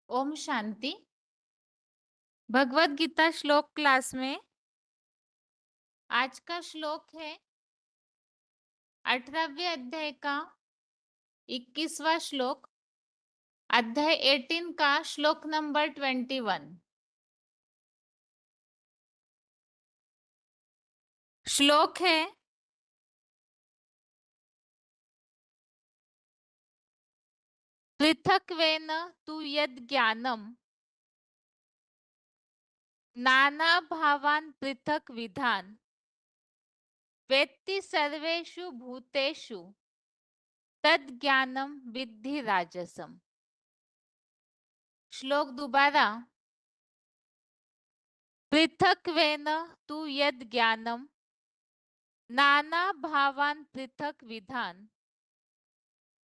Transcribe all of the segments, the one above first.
ओम शांति। भगवत गीता श्लोक क्लास में आज का श्लोक है 18वें अध्याय का 21वां श्लोक, अध्याय 18 का श्लोक नंबर 21। श्लोक है, पृथक्वेन तु यद् ज्ञानम नाना भावान पृथक विधान वेत्ति सर्वेषु भूतेषु तद ज्ञानम विद्धि राजसम। श्लोक दोबारा, पृथक्वेन तु यद् ज्ञानम नाना भावान पृथक विधान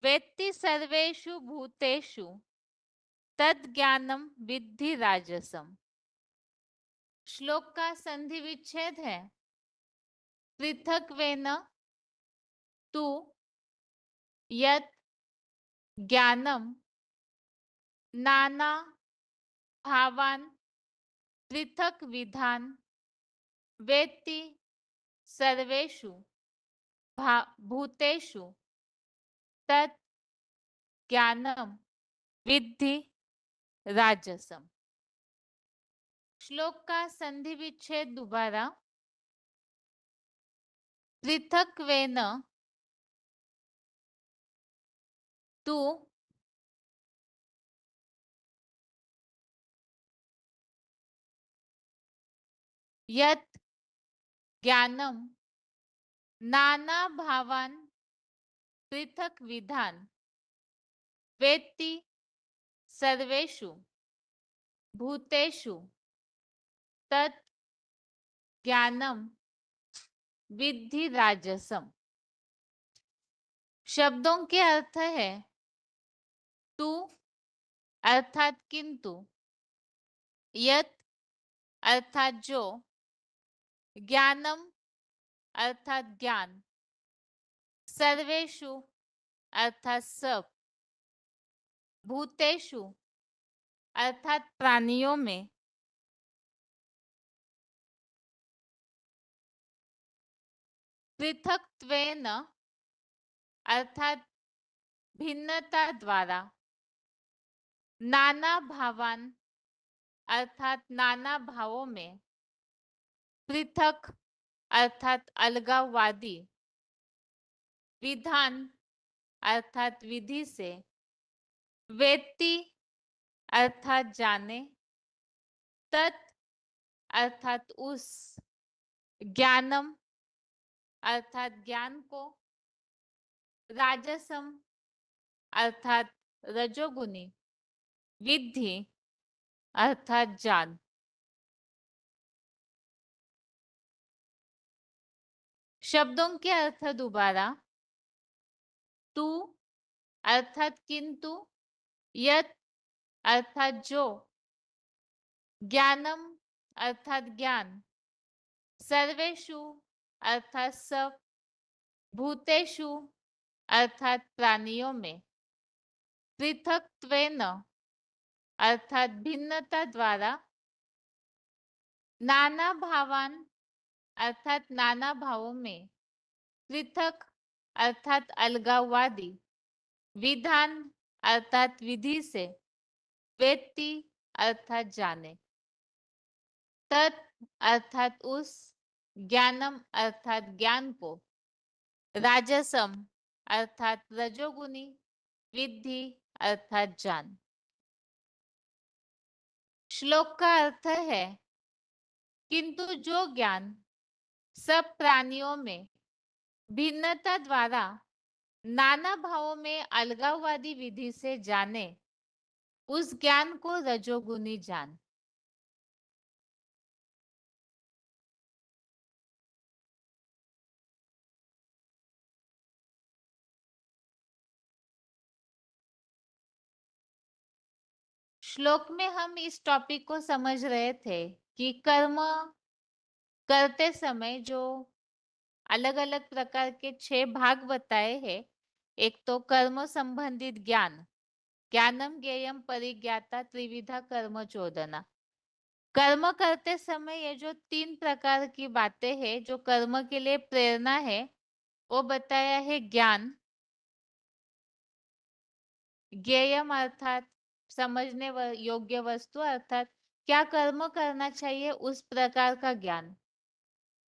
वेत्ति सर्वेषु भूतेषु तद ज्ञानम विद्धि राजसम। श्लोक का संधि विच्छेद है, पृथक्वेन तु यत् ज्ञानम नाना भावान पृथक विधान वेत्ति सर्वेषु भूतेषु तत् ज्ञानम विद्धि राजसम। श्लोक का संधि विच्छेद दोबारा, पृथक्वेन तु यत् ज्ञानम नाना भावान पृथक विधान वेत्ति सर्वेषु भूतेषु तत् ज्ञानम विद्धि राजसम। शब्दों के अर्थ है, तू अर्थात किंतु, यत अर्थात जो, ज्ञानम अर्थात ज्ञान, सर्वेषु अर्थात सब, भूतेषु अर्थात प्राणियों में, पृथक्त्वेन अर्थात भिन्नता द्वारा, नाना भावान अर्थात नाना भावों में, पृथक अर्थात अलगाववादी, विधान अर्थात विधि से, वेत्ति अर्थात जाने, तत् अर्थात उस, ज्ञानम अर्थात ज्ञान को, राजसम अर्थात रजोगुनी, विद्धि अर्थात जान। शब्दों के अर्थ दोबारा, तू अर्थात किंतु, यत अर्थात जो, ज्ञानम अर्थात ज्ञान, सर्वेषु अर्थात सब, भूतेषु अर्थात प्राणियों में, पृथक्त्वेन अर्थात भिन्नता द्वारा, नाना भावान अर्थात नाना भावों में, पृथक अर्थात अलगाववादी, विधान अर्थात विधि से, वेत्ति अर्थात जाने, तत् अर्थात उस, ज्ञानम अर्थात ज्ञान को, राजसम अर्थात रजोगुनी, विद्धि अर्थात जान। श्लोक का अर्थ है, किंतु जो ज्ञान सब प्राणियों में भिन्नता द्वारा नाना भावों में अलगाववादी विधि से जाने, उस ज्ञान को रजोगुनी जान। श्लोक में हम इस टॉपिक को समझ रहे थे कि कर्म करते समय जो अलग अलग प्रकार के 6 भाग बताए हैं, एक तो कर्म संबंधित ज्ञान, ज्ञानम ज्ञेयम परिज्ञाता त्रिविधा कर्म चोदना। कर्म करते समय ये जो 3 प्रकार की बातें हैं, जो कर्म के लिए प्रेरणा है, वो बताया है ज्ञान, ज्ञेयम अर्थात समझने योग्य वस्तु अर्थात क्या कर्म करना चाहिए उस प्रकार का ज्ञान,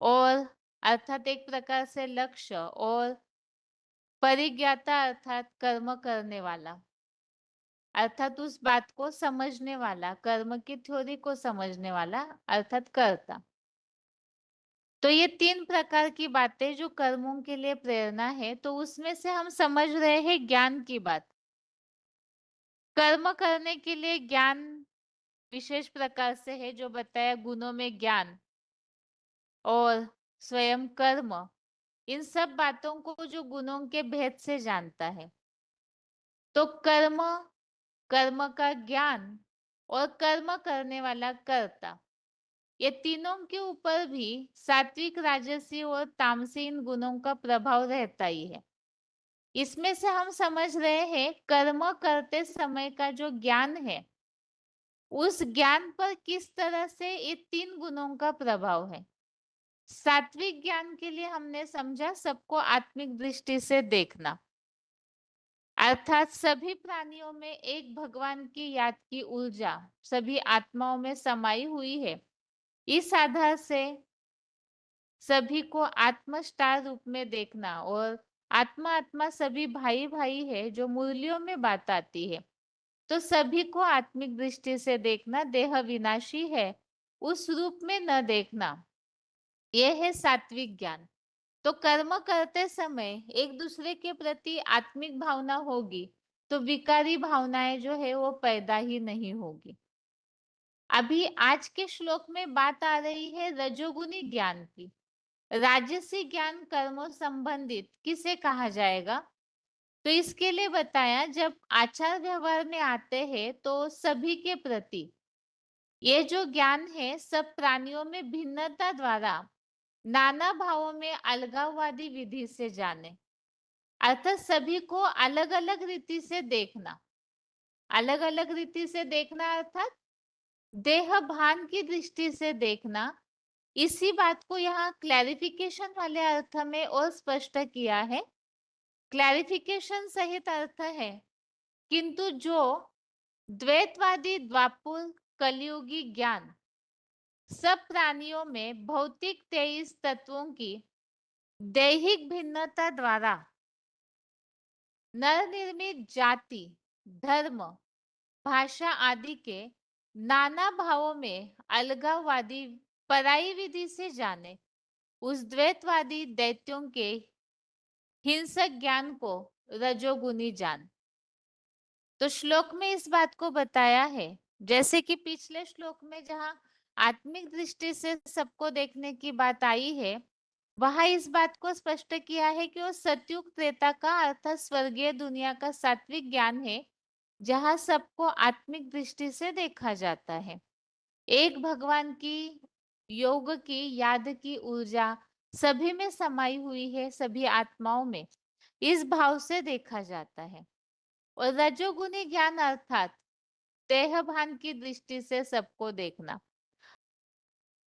और अर्थात एक प्रकार से लक्ष्य, और परिज्ञाता अर्थात कर्म करने वाला, अर्थात उस बात को समझने वाला, कर्म की थ्योरी को समझने वाला अर्थात कर्ता। तो ये 3 प्रकार की बातें जो कर्मों के लिए प्रेरणा है, तो उसमें से हम समझ रहे हैं ज्ञान की बात। कर्म करने के लिए ज्ञान विशेष प्रकार से है, जो बताया गुणों में ज्ञान और स्वयं कर्म, इन सब बातों को जो गुणों के भेद से जानता है। तो कर्म, कर्म का ज्ञान और कर्म करने वाला कर्ता, ये तीनों के ऊपर भी सात्विक, राजसी और तामसी इन गुणों का प्रभाव रहता ही है। इसमें से हम समझ रहे हैं कर्म करते समय का जो ज्ञान है, उस ज्ञान पर किस तरह से ये 3 गुणों का प्रभाव है। सात्विक ज्ञान के लिए हमने समझा सबको आत्मिक दृष्टि से देखना, अर्थात सभी प्राणियों में एक भगवान की याद की ऊर्जा सभी आत्माओं में समाई हुई है। इस आधार से सभी को आत्म स्टार रूप में देखना, और आत्मा आत्मा सभी भाई भाई है, जो मुरलियों में बात आती है। तो सभी को आत्मिक दृष्टि से देखना, देह विनाशी है उस रूप में न देखना, यह है सात्विक ज्ञान। तो कर्म करते समय एक दूसरे के प्रति आत्मिक भावना होगी, तो विकारी भावनाएं जो है वो पैदा ही नहीं होगी। अभी आज के श्लोक में बात आ रही है रजोगुनी ज्ञान की। राजसी ज्ञान कर्मों संबंधित किसे कहा जाएगा? तो इसके लिए बताया, जब आचार व्यवहार में आते हैं तो सभी के प्रति ये जो ज्ञान है सब प्राणियों में भिन्नता द्वारा नाना भावों में अलगाववादी विधि से जाने, अर्थात सभी को अलग अलग रीति से देखना। अलग अलग रीति से देखना अर्थात देह भान की दृष्टि से देखना। इसी बात को यहाँ क्लैरिफिकेशन वाले अर्थ में और स्पष्ट किया है। क्लैरिफिकेशन सहित अर्थ है, किंतु जो द्वैतवादी द्वापुर कलियुगी ज्ञान सब प्राणियों में भौतिक 23 तत्वों की दैहिक भिन्नता द्वारा नर निर्मित जाति, धर्म, भाषा आदि के नाना भावों में अलगाववादी पराई विधि से जाने, उस द्वैतवादी दैत्यों के हिंसक ज्ञान को रजोगुनी जान। तो श्लोक में इस बात को बताया है, जैसे कि पिछले श्लोक में जहां आत्मिक दृष्टि से सबको देखने की बात आई है, वहां इस बात को स्पष्ट किया है कि वो सतयुग त्रेता का अर्थात स्वर्गीय दुनिया का सात्विक ज्ञान है, जहां सबको आत्मिक दृष्टि से देखा जाता है। एक भगवान की योग की याद की ऊर्जा सभी में समाई हुई है, सभी आत्माओं में, इस भाव से देखा जाता है। और रजोगुनी ज्ञान अर्थात देह भान की दृष्टि से सबको देखना।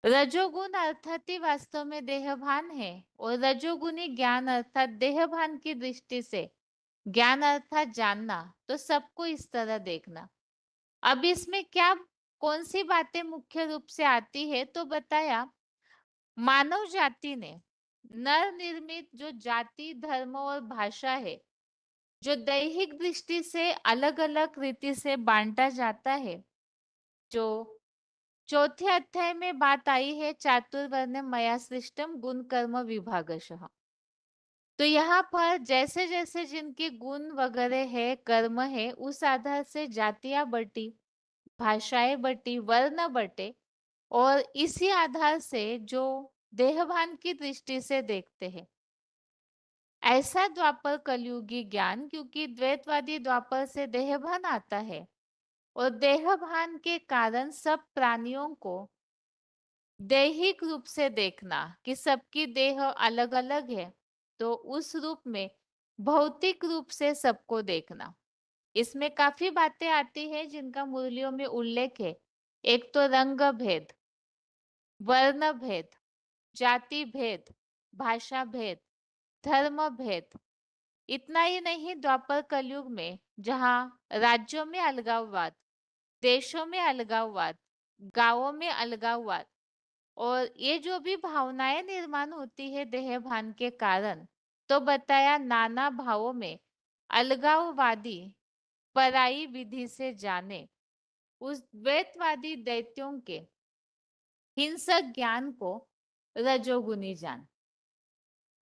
रजोगुण अर्थात ही वास्तव में देह भान है, और रजोगुनी ज्ञान अर्थात देह भान की दृष्टि से ज्ञान अर्थात जानना, तो सबको इस तरह देखना। अब इसमें क्या कौन सी बातें मुख्य रूप से आती है, तो बताया मानव जाति ने नर निर्मित जो जाति, धर्म और भाषा है, जो दैहिक दृष्टि से अलग अलग रीति से बांटा जाता है, जो चौथे अध्याय में बात आई है चातुर्वर्ण मया सृष्टम गुण कर्म विभागशः। तो यहाँ पर जैसे जैसे जिनके गुण वगैरह है, कर्म है, उस आधार से जातियां बटी, भाषाएं बटी, वर्ण बटे, और इसी आधार से जो देहभान की दृष्टि से देखते हैं। ऐसा द्वापर कलयुगी ज्ञान, क्योंकि द्वैतवादी द्वापर से देहभान आता है, और देहभान के कारण सब प्राणियों को दैहिक रूप से देखना कि सबकी देह अलग अलग है, तो उस रूप में भौतिक रूप से सबको देखना। इसमें काफी बातें आती है जिनका मुरलियों में उल्लेख है। एक तो रंग भेद, वर्ण भेद, जाति भेद, भाषा भेद, धर्म भेद। इतना ही नहीं, द्वापर कलयुग में जहाँ राज्यों में अलगाववाद, देशों में अलगाववाद, गांवों में अलगाववाद और ये जो भी भावनाएं निर्माण होती है देह भान के कारण, तो बताया नाना भावों में अलगाववादी पराई विधि से जाने उस द्वैतवादी दैत्यों के हिंसक ज्ञान को रजोगुनी जान।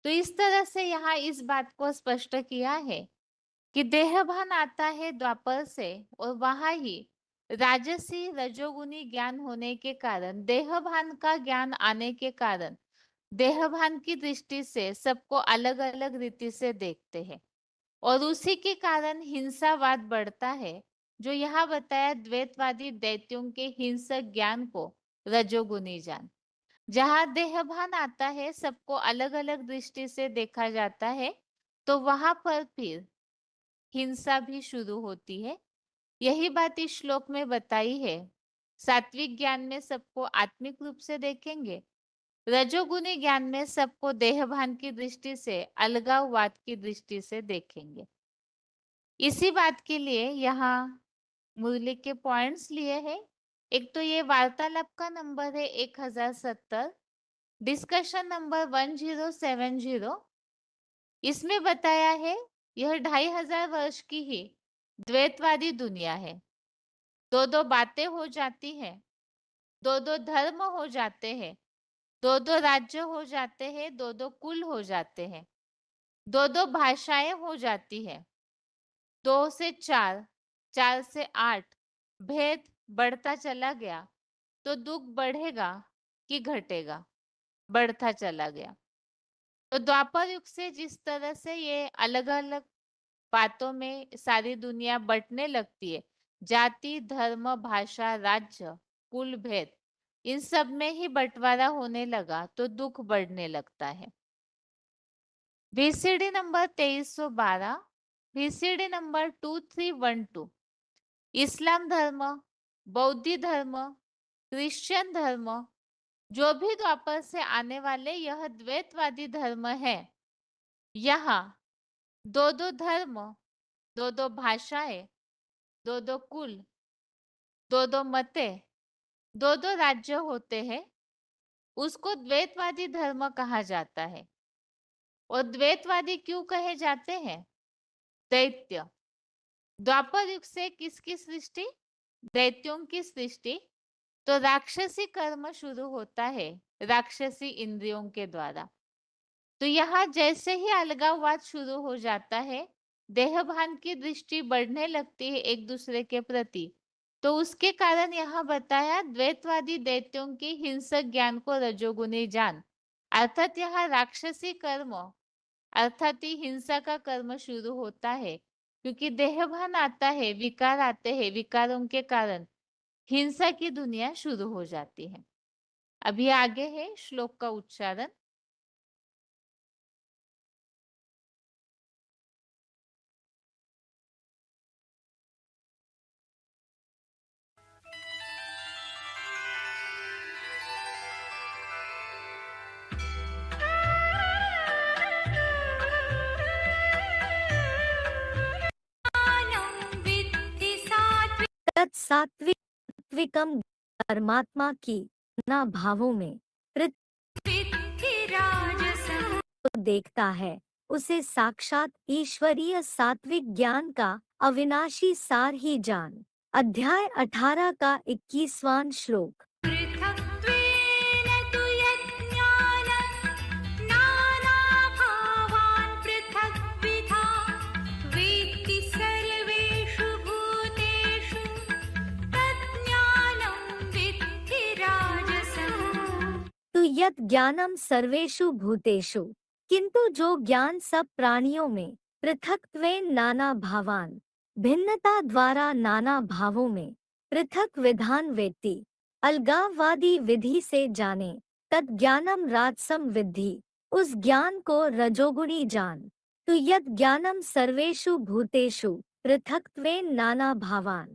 तो इस तरह से यहाँ इस बात को स्पष्ट किया है कि देहभान आता है द्वापर से और वहां ही राजसी रजोगुनी ज्ञान होने के कारण, देहभान का ज्ञान आने के कारण देहभान की दृष्टि से सबको अलग अलग रीति से देखते हैं और उसी के कारण हिंसावाद बढ़ता है। जो यहाँ बताया द्वैतवादी दैत्यों के हिंसक ज्ञान को रजोगुनी जान। जहाँ देहभान आता है, सबको अलग अलग दृष्टि से देखा जाता है, तो वहां पर फिर हिंसा भी शुरू होती है। यही बात इस श्लोक में बताई है। सात्विक ज्ञान में सबको आत्मिक रूप से देखेंगे, रजोगुनी ज्ञान में सबको देहभान की दृष्टि से, अलगाववाद की दृष्टि से देखेंगे। इसी बात के लिए यहाँ मुरली के पॉइंट्स लिए हैं। एक तो ये वार्तालाप का नंबर है 1070, डिस्कशन नंबर 1070। इसमें बताया है यह 2500 वर्ष की ही द्वैतवादी दुनिया है। दो दो बातें हो जाती हैं, दो दो धर्म हो जाते हैं, दो दो राज्य हो जाते हैं, दो दो कुल हो जाते हैं, दो दो भाषाएं हो जाती है, 2 से 4, 4 से 8, भेद बढ़ता चला गया, तो दुख बढ़ेगा कि घटेगा? बढ़ता चला गया। तो द्वापर युग से जिस तरह से ये अलग अलग बातों में सारी दुनिया बंटने लगती है, जाति, धर्म, भाषा, राज्य, कुल भेद, इन सब में ही बंटवारा होने लगा, तो दुख बढ़ने लगता है। VCD नंबर 2312, VCD नंबर 2312, इस्लाम धर्म, बौद्ध धर्म, क्रिश्चियन धर्म, जो भी द्वापर से आने वाले यह द्वैतवादी धर्म है, यहाँ दो दो धर्म, दो दो भाषाएं, दो दो कुल, दो दो मते, दो दो राज्य होते हैं, उसको द्वैतवादी धर्म कहा जाता है। और द्वैतवादी क्यों कहे जाते हैं? दैत्य। द्वापर युग से किसकी सृष्टि? दैत्यों की सृष्टि। तो राक्षसी कर्म शुरू होता है राक्षसी इंद्रियों के द्वारा। तो यहाँ जैसे ही अलगाववाद शुरू हो जाता है, देहभान की दृष्टि बढ़ने लगती है एक दूसरे के प्रति, तो उसके कारण यहाँ बताया द्वैतवादी दैत्यों की हिंसक ज्ञान को रजोगुनी जान, अर्थात यहाँ राक्षसी कर्म अर्थात ही हिंसा का कर्म शुरू होता है, क्योंकि देहभान आता है, विकार आते हैं, विकारों के कारण हिंसा की दुनिया शुरू हो जाती है। अभी आगे है श्लोक का उच्चारण। सात्विकम परमात्मा की ना भावों में देखता है, उसे साक्षात ईश्वरीय सात्विक ज्ञान का अविनाशी सार ही जान। अध्याय 18 का 21वां श्लोक। यत् ज्ञानम सर्वेषु भूतेषु, किंतु जो ज्ञान सब प्राणियों में पृथक्त्वेन नाना भावान, भिन्नता द्वारा नाना भावों में पृथक विधान वेत्ति, अलगाववादी विधि से जाने, तत् ज्ञानम राजसम विद्धि, उस ज्ञान को रजोगुणी जान। तो यत् ज्ञानम सर्वेषु भूतेषु, पृथक्त्वेन नाना भावान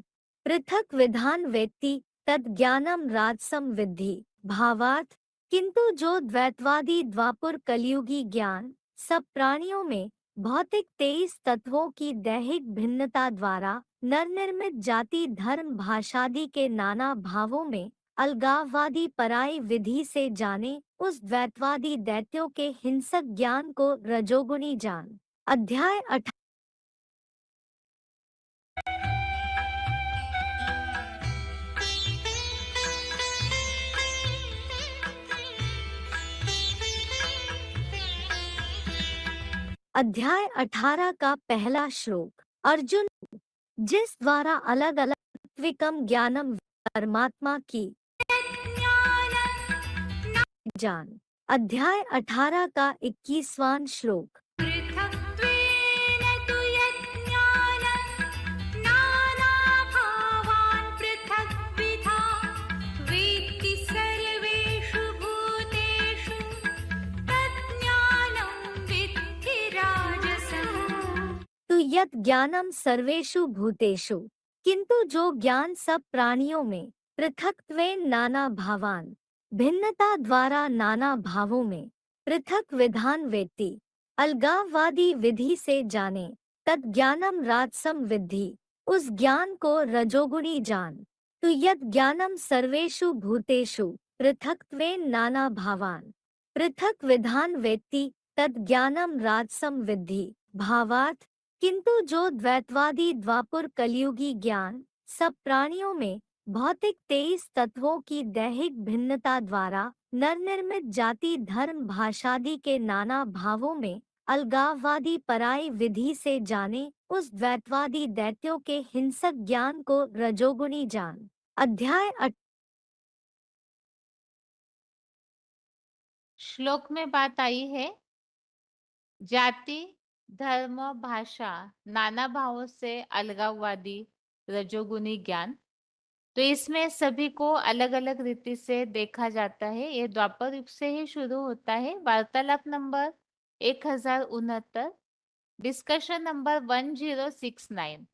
पृथक विधान वेत्ति तद ज्ञानम राजसम विद्धि। भावार्थ, किंतु जो द्वैतवादी द्वापुर कलयुगी ज्ञान सब प्राणियों में भौतिक 23 तत्वों की दैहिक भिन्नता द्वारा नरनिर्मित जाति धर्म भाषादि के नाना भावों में अलगाववादी पराई विधि से जाने, उस द्वैतवादी दैत्यों के हिंसक ज्ञान को रजोगुणी जान। अध्याय अध्याय 18 का पहला श्लोक। अर्जुन, जिस द्वारा अलग अलग विकम ज्ञानम परमात्मा की जान। अध्याय 18 का 21वां श्लोक। पृथक्त्वेन तु यज्ञानं नानाभावान् पृथग्विधा वेत्ति सर्वेषु भूतेषु तज्ज्ञानं विद्धि राजसम्। तो यत् ज्ञानम सर्वेषु भूतेषु, किंतु जो ज्ञान सब प्राणियों में पृथक्त्वेन नाना भावान भिन्नता द्वारा नाना भावों में पृथक विधान वेत्ति अलगाववादी विधि से जाने, तद ज्ञानम राजसम विद्धि, उस ज्ञान को रजोगुणी जान। तो यत् ज्ञानम सर्वेषु भूतेषु पृथक्त्वेन नाना भावान पृथक विधान वेत्ति तद ज्ञानम राजसम विद्धि। भावार्थ, किंतु जो द्वैतवादी द्वापुर कलयुगी ज्ञान सब प्राणियों में भौतिक 23 तत्वों की दैहिक भिन्नता द्वारा नरनिर्मित जाति धर्म भाषादि के नाना भावों में अलगाववादी पराई विधि से जाने, उस द्वैतवादी दैत्यों के हिंसक ज्ञान को रजोगुणी जान। अध्याय श्लोक में बात आई है जाति धर्म भाषा नाना भावों से अलगाववादी रजोगुनी ज्ञान। तो इसमें सभी को अलग अलग रीति से देखा जाता है। ये द्वापर युग से ही शुरू होता है। वार्तालाप नंबर 1069, डिस्कशन नंबर 1069।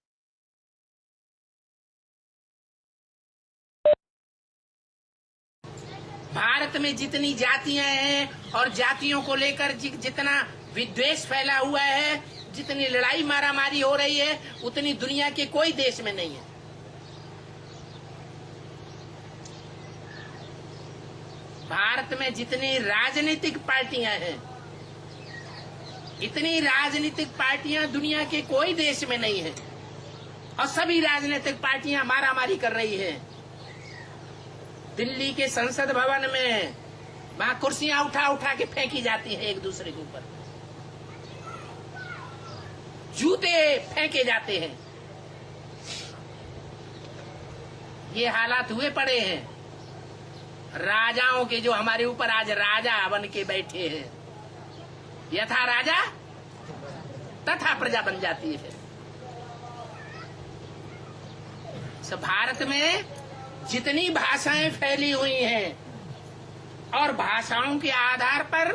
भारत में जितनी जातियां हैं और जातियों को लेकर जितना विद्वेष फैला हुआ है, जितनी लड़ाई मारामारी हो रही है, उतनी दुनिया के कोई देश में नहीं है। भारत में जितनी राजनीतिक पार्टियां हैं, इतनी राजनीतिक पार्टियां दुनिया के कोई देश में नहीं है। और सभी राजनीतिक पार्टियां मारामारी कर रही है। दिल्ली के संसद भवन में वहां कुर्सियां उठा उठा के फेंकी जाती हैं एक दूसरे के ऊपर, जूते फेंके जाते हैं। ये हालात हुए पड़े हैं। राजाओं के जो हमारे ऊपर आज राजा बन के बैठे हैं, यथा राजा तथा प्रजा बन जाती है। सब भारत में जितनी भाषाएं फैली हुई हैं और भाषाओं के आधार पर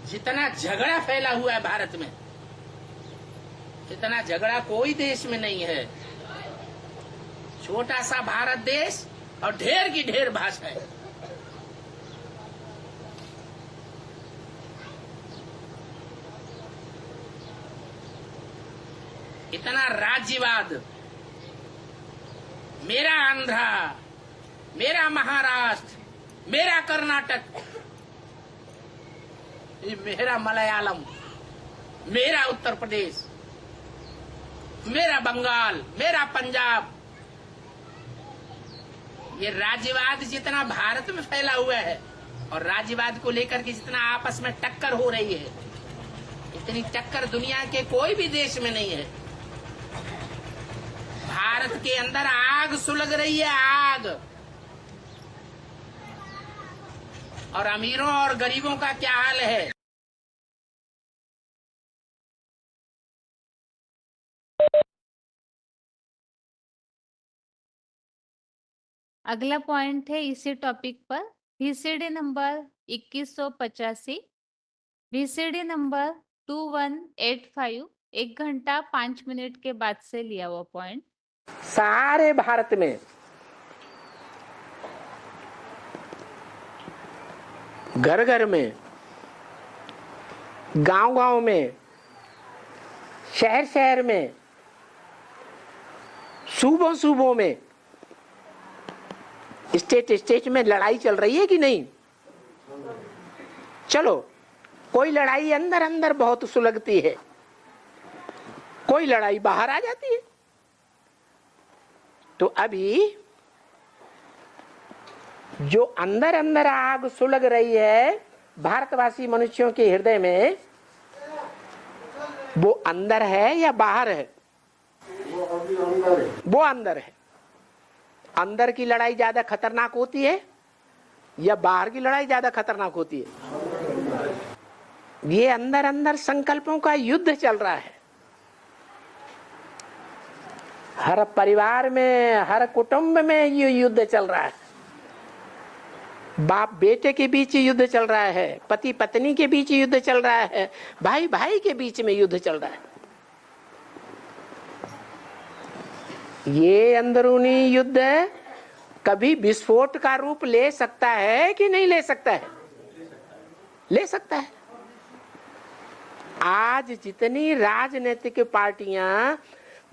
जितना झगड़ा फैला हुआ है भारत में, इतना झगड़ा कोई देश में नहीं है। छोटा सा भारत देश और ढेर की ढेर भाषाएं। इतना राज्यवाद, मेरा आंध्रा, मेरा महाराष्ट्र, मेरा कर्नाटक, मेरा मलयालम, मेरा उत्तर प्रदेश, मेरा बंगाल, मेरा पंजाब। ये राज्यवाद जितना भारत में फैला हुआ है और राज्यवाद को लेकर के जितना आपस में टक्कर हो रही है, इतनी टक्कर दुनिया के कोई भी देश में नहीं है। भारत के अंदर आग सुलग रही है, आग। और अमीरों और गरीबों का क्या हाल है। अगला पॉइंट है इसी टॉपिक पर, VCD नंबर 2185, VCD नंबर 2185 1 घंटा 5 मिनट के बाद से लिया हुआ पॉइंट। सारे भारत में घर घर में, गांव गांव में, शहर शहर में, सूबों सूबों में, स्टेट स्टेट में लड़ाई चल रही है कि नहीं? चलो, कोई लड़ाई अंदर अंदर बहुत सुलगती है, कोई लड़ाई बाहर आ जाती है। तो अभी जो अंदर अंदर आग सुलग रही है भारतवासी मनुष्यों के हृदय में, वो अंदर है या बाहर है? वो अंदर है। अंदर की लड़ाई ज्यादा खतरनाक होती है या बाहर की लड़ाई ज्यादा खतरनाक होती है? ये अंदर अंदर संकल्पों का युद्ध चल रहा है। हर परिवार में, हर कुटुंब में ये युद्ध चल रहा है। बाप बेटे के बीच युद्ध चल रहा है, पति पत्नी के बीच युद्ध चल रहा है, भाई भाई के बीच में युद्ध चल रहा है। ये अंदरूनी युद्ध कभी विस्फोट का रूप ले सकता है कि नहीं ले सकता है? ले सकता है। आज जितनी राजनीतिक पार्टियां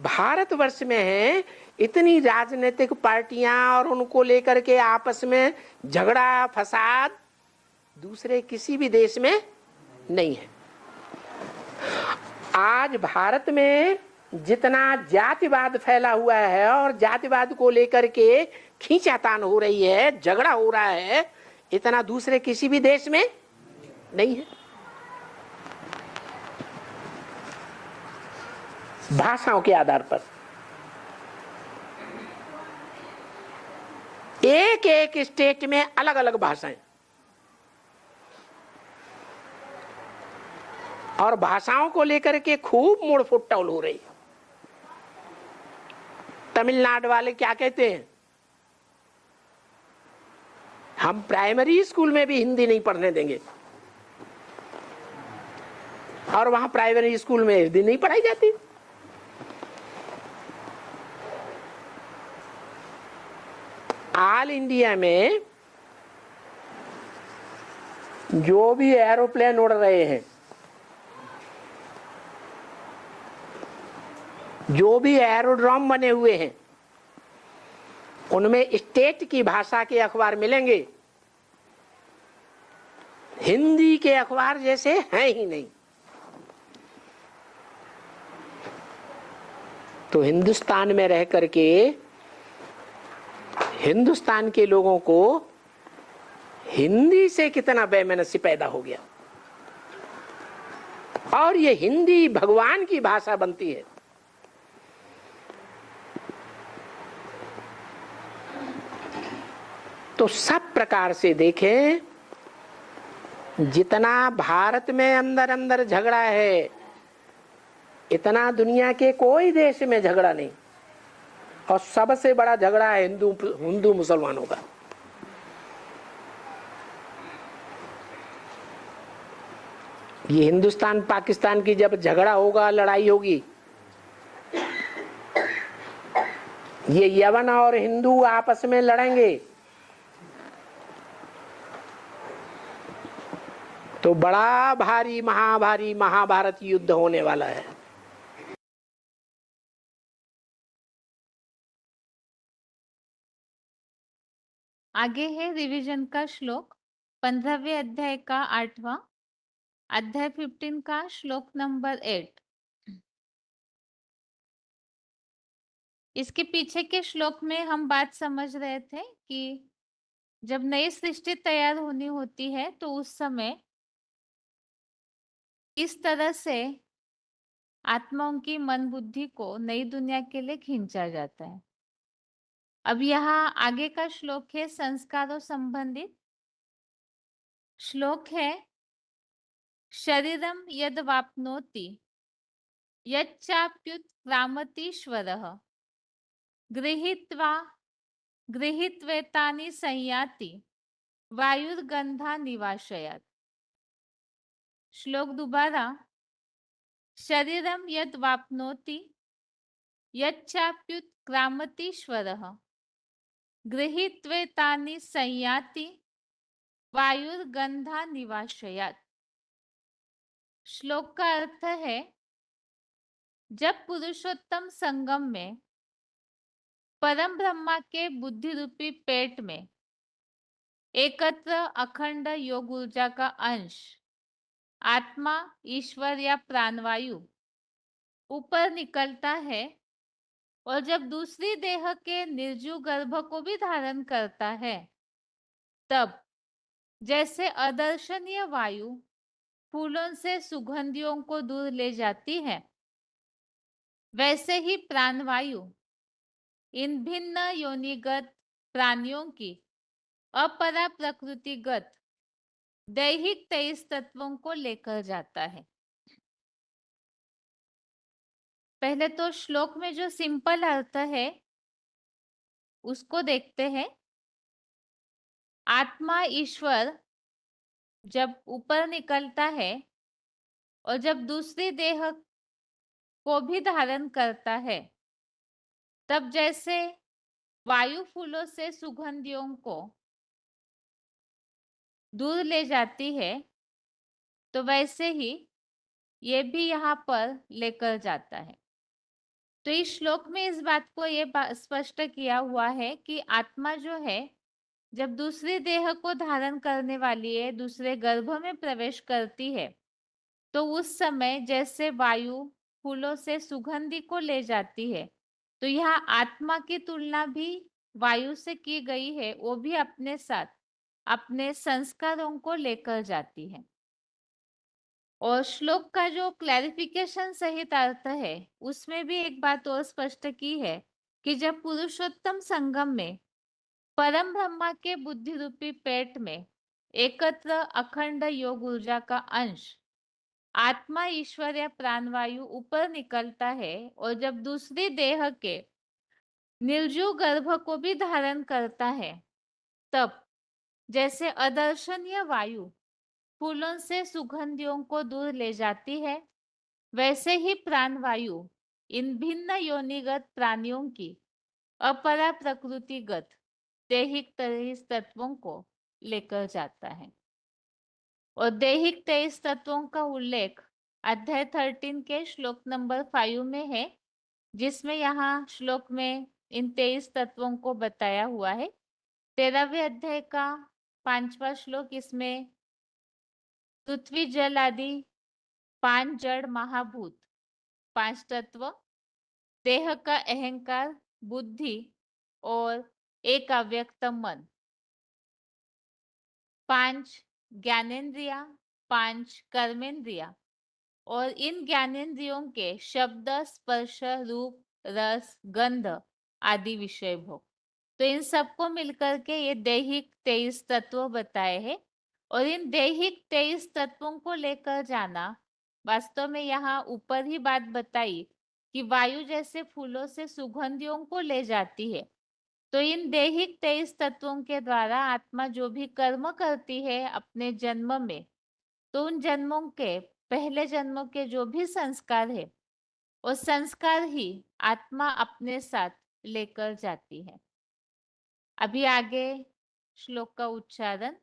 भारतवर्ष में हैं, इतनी राजनीतिक पार्टियां और उनको लेकर के आपस में झगड़ा फसाद दूसरे किसी भी देश में नहीं है। आज भारत में जितना जातिवाद फैला हुआ है और जातिवाद को लेकर के खींचातान हो रही है, झगड़ा हो रहा है, इतना दूसरे किसी भी देश में नहीं है। भाषाओं के आधार पर एक एक स्टेट में अलग अलग भाषाएं, और भाषाओं को लेकर के खूब मुड़ फुटौल हो रही है। तमिलनाडु वाले क्या कहते हैं? हम प्राइमरी स्कूल में भी हिंदी नहीं पढ़ने देंगे, और वहां प्राइमरी स्कूल में हिंदी नहीं पढ़ाई जाती। ऑल इंडिया में जो भी एरोप्लेन उड़ रहे हैं, जो भी एरोड्रोम बने हुए हैं, उनमें स्टेट की भाषा के अखबार मिलेंगे। हिंदी के अखबार जैसे हैं ही नहीं। तो हिंदुस्तान में रह करके हिंदुस्तान के लोगों को हिंदी से कितना बेमनसी पैदा हो गया, और ये हिंदी भगवान की भाषा बनती है। तो सब प्रकार से देखें, जितना भारत में अंदर अंदर झगड़ा है, इतना दुनिया के कोई देश में झगड़ा नहीं। और सबसे बड़ा झगड़ा है हिंदू मुसलमानों का। ये हिंदुस्तान पाकिस्तान की जब झगड़ा होगा, लड़ाई होगी, ये यवन और हिंदू आपस में लड़ेंगे, तो बड़ा भारी महाभारत युद्ध होने वाला है। आगे है रिवीजन का श्लोक 15वें अध्याय का 8वां, अध्याय 15 का श्लोक नंबर 8। इसके पीछे के श्लोक में हम बात समझ रहे थे कि जब नई सृष्टि तैयार होनी होती है तो उस समय इस तरह से आत्माओं की मन बुद्धि को नई दुनिया के लिए खींचा जाता है। अब यहाँ आगे का श्लोक है संस्कारों संबंधित श्लोक है। शरीरम यद वाप्नोति यच्चाप्युत्क्रामतीश्वरः गृहीत्वेतानि संयाति वायुर्गंधा निवाशयात्। श्लोक दोबारा। शरीरम यद वाप्नोति यच्चाप्युत्क्रामतीश्वरः गृहीत्वेतानि संयाति वायुर्गंधा निवाशयात। श्लोक का अर्थ है, जब पुरुषोत्तम संगम में परम ब्रह्मा के बुद्धि रूपी पेट में एकत्र अखंड योग ऊर्जा का अंश आत्मा, ईश्वर या प्राणवायु ऊपर निकलता है और जब दूसरी देह के निर्जीव गर्भ को भी धारण करता है, तब जैसे अदर्शनीय वायु फूलों से सुगंधियों को दूर ले जाती है, वैसे ही प्राणवायु इन भिन्न योनिगत प्राणियों की अपरा प्रकृतिगत दैहिक 23 तत्वों को लेकर जाता है। पहले तो श्लोक में जो सिंपल अर्थ है उसको देखते हैं। आत्मा, ईश्वर जब ऊपर निकलता है और जब दूसरी देह को भी धारण करता है, तब जैसे वायु फूलों से सुगंधियों को दूर ले जाती है, तो वैसे ही ये भी यहाँ पर लेकर जाता है। तो इस श्लोक में इस बात को ये स्पष्ट किया हुआ है कि आत्मा जो है, जब दूसरी देह को धारण करने वाली है, दूसरे गर्भ में प्रवेश करती है, तो उस समय जैसे वायु फूलों से सुगंधि को ले जाती है, तो यहाँ आत्मा की तुलना भी वायु से की गई है। वो भी अपने साथ अपने संस्कारों को लेकर जाती है। और श्लोक का जो क्लैरिफिकेशन सहित अर्थ है, उसमें भी एक बात और स्पष्ट की है कि जब पुरुषोत्तम संगम में परम ब्रह्मा के बुद्धि रूपी पेट में एकत्र अखंड योग ऊर्जा का अंश आत्मा, ईश्वर या प्राणवायु ऊपर निकलता है और जब दूसरी देह के निर्जीव गर्भ को भी धारण करता है, तब जैसे अदर्शनीय वायु फूलों से सुगंधियों को दूर ले जाती है, वैसे ही प्राणवायु इन भिन्न योनिगत प्राणियों की अपरा प्रकृतिगत दैहिक 23 तत्वों को लेकर जाता है। और दैहिक 23 तत्वों का उल्लेख अध्याय 13 के श्लोक नंबर 5 में है, जिसमें यहाँ श्लोक में इन 23 तत्वों को बताया हुआ है। 13वें अध्याय का 5वां श्लोक, इसमें पृथ्वी, जल आदि 5 जड़ महाभूत, 5 तत्व, देह का अहंकार, बुद्धि और एक अव्यक्त मन, 5 ज्ञानेंद्रिया, 5 कर्मेंद्रिया और इन ज्ञानेंद्रियों के शब्द, स्पर्श, रूप, रस, गंध आदि विषय भोग, तो इन सबको मिलकर के ये दैहिक 23 तत्व बताए हैं। और इन दैहिक 23 तत्वों को लेकर जाना, वास्तव में यहाँ ऊपर ही बात बताई कि वायु जैसे फूलों से सुगंधियों को ले जाती है, तो इन दैहिक 23 तत्वों के द्वारा आत्मा जो भी कर्म करती है अपने जन्म में, तो उन जन्मों के पहले जन्मों के जो भी संस्कार है, वो संस्कार ही आत्मा अपने साथ लेकर जाती है। अभी आगे श्लोक का उच्चारण।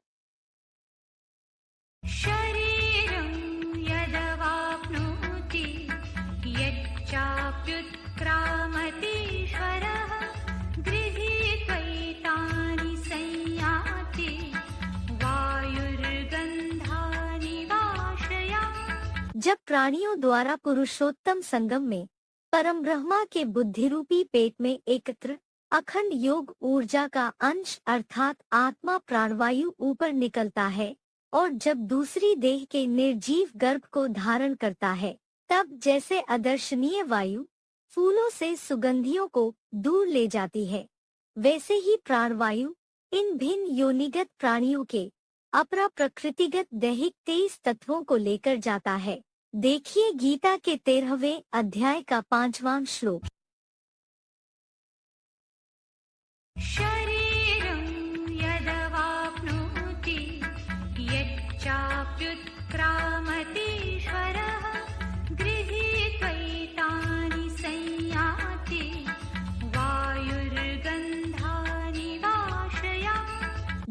शरीरं यदवाप्नोति यच्चाप्युत्क्रामतीश्वरः गृहीत्वैतानि संयाति वायुर्गन्धानि वाशयात्। जब प्राणियों द्वारा पुरुषोत्तम संगम में परम ब्रह्मा के बुद्धि रूपी पेट में एकत्र अखंड योग ऊर्जा का अंश अर्थात आत्मा, प्राणवायु ऊपर निकलता है और जब दूसरी देह के निर्जीव गर्भ को धारण करता है, तब जैसे अदर्शनीय वायु फूलों से सुगंधियों को दूर ले जाती है, वैसे ही प्राणवायु इन भिन्न योनिगत प्राणियों के अपरा प्रकृतिगत दैहिक 23 तत्वों को लेकर जाता है। देखिए गीता के 13वें अध्याय का 5वां श्लोक। शरीरं यदवाप्नोति यच्चाप्युत्क्रामतीश्वरः गृहीत्वैतानि